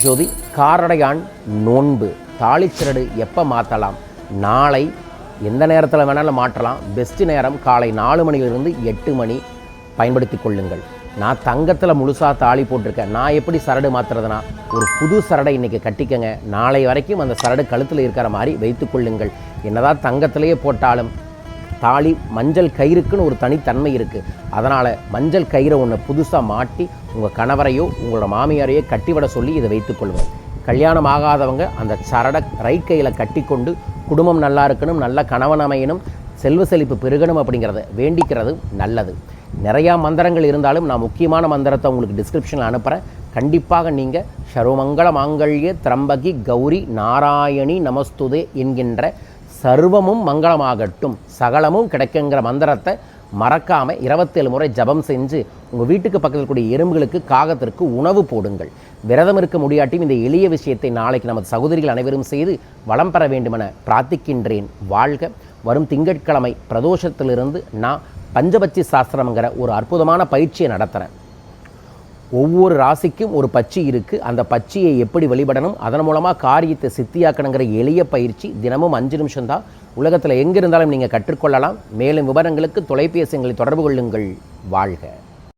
ஜோதி காரடையான் நோன்பு தாளிச்சரடு எப்போ மாற்றலாம்? நாளை எந்த நேரத்தில் வேணாலும் மாற்றலாம். பெஸ்ட் நேரம் காலை 4 மணிலிருந்து 8 மணி. பயன்படுத்தி கொள்ளுங்கள். நான் தங்கத்தில் முழுசாக தாலி போட்டிருக்கேன். நான் எப்படி சரடு மாற்றுறதுனா, ஒரு புது சரடை இன்றைக்கி கட்டிக்கங்க. நாளை வரைக்கும் அந்த சரடு கழுத்தில் இருக்கிற மாதிரி வைத்து கொள்ளுங்கள். என்னதான் தங்கத்திலேயே போட்டாலும் தாலி மஞ்சள் கயிறுக்குன்னு ஒரு தனித்தன்மை இருக்குது. அதனால் மஞ்சள் கயிறை ஒன்று புதுசாக மாட்டி உங்கள் கணவரையோ உங்களோட மாமியாரையோ கட்டிவிட சொல்லி இதை வைத்துக்கொள்வோம். கல்யாணம் ஆகாதவங்க அந்த சரடை ரைட் கையில் கட்டி கொண்டு குடும்பம் நல்லா இருக்கணும், நல்ல கணவன் அமையணும், செல்வ செழிப்பு பெருகணும் அப்படிங்கிறத வேண்டிக்கிறது நல்லது. நிறையா மந்திரங்கள் இருந்தாலும் நான் முக்கியமான மந்திரத்தை உங்களுக்கு டிஸ்கிரிப்ஷனில் அனுப்புகிறேன். கண்டிப்பாக நீங்கள் சர்வமங்கள மாங்கல்ய திரம்பகி கௌரி நாராயணி நமஸ்துதே என்கின்ற சர்வமும் மங்களமாகட்டும் சகலமும் கிடைக்குங்கிற மந்திரத்தை மறக்காமல் 27 முறை ஜபம் செஞ்சு உங்கள் வீட்டுக்கு பக்கத்தில் கூடிய எறும்புகளுக்கு காகத்திற்கு உணவு போடுங்கள். விரதம் இருக்க முடியாட்டியும் இந்த எளிய விஷயத்தை நாளைக்கு நமது சகோதரிகள் அனைவரும் செய்து வளம் பெற வேண்டுமென பிரார்த்திக்கின்றேன். வாழ்க. வரும் திங்கட்கிழமை பிரதோஷத்திலிருந்து நான் பஞ்சபட்சி சாஸ்திரம்ங்கிற ஒரு அற்புதமான பயிற்சியை நடத்துகிறேன். ஒவ்வொரு ராசிக்கும் ஒரு பட்சி இருக்குது. அந்த பட்சியை எப்படி வழிபடணும், அதன் மூலமாக காரியத்தை சித்தியாக்கணுங்கிற எளிய பயிற்சி தினமும் 5 நிமிஷம் தான். உலகத்தில் எங்கே இருந்தாலும் நீங்கள் கற்றுக்கொள்ளலாம். மேலும் விவரங்களுக்கு தொலைபேசிகளை தொடர்பு கொள்ளுங்கள். வாழ்க.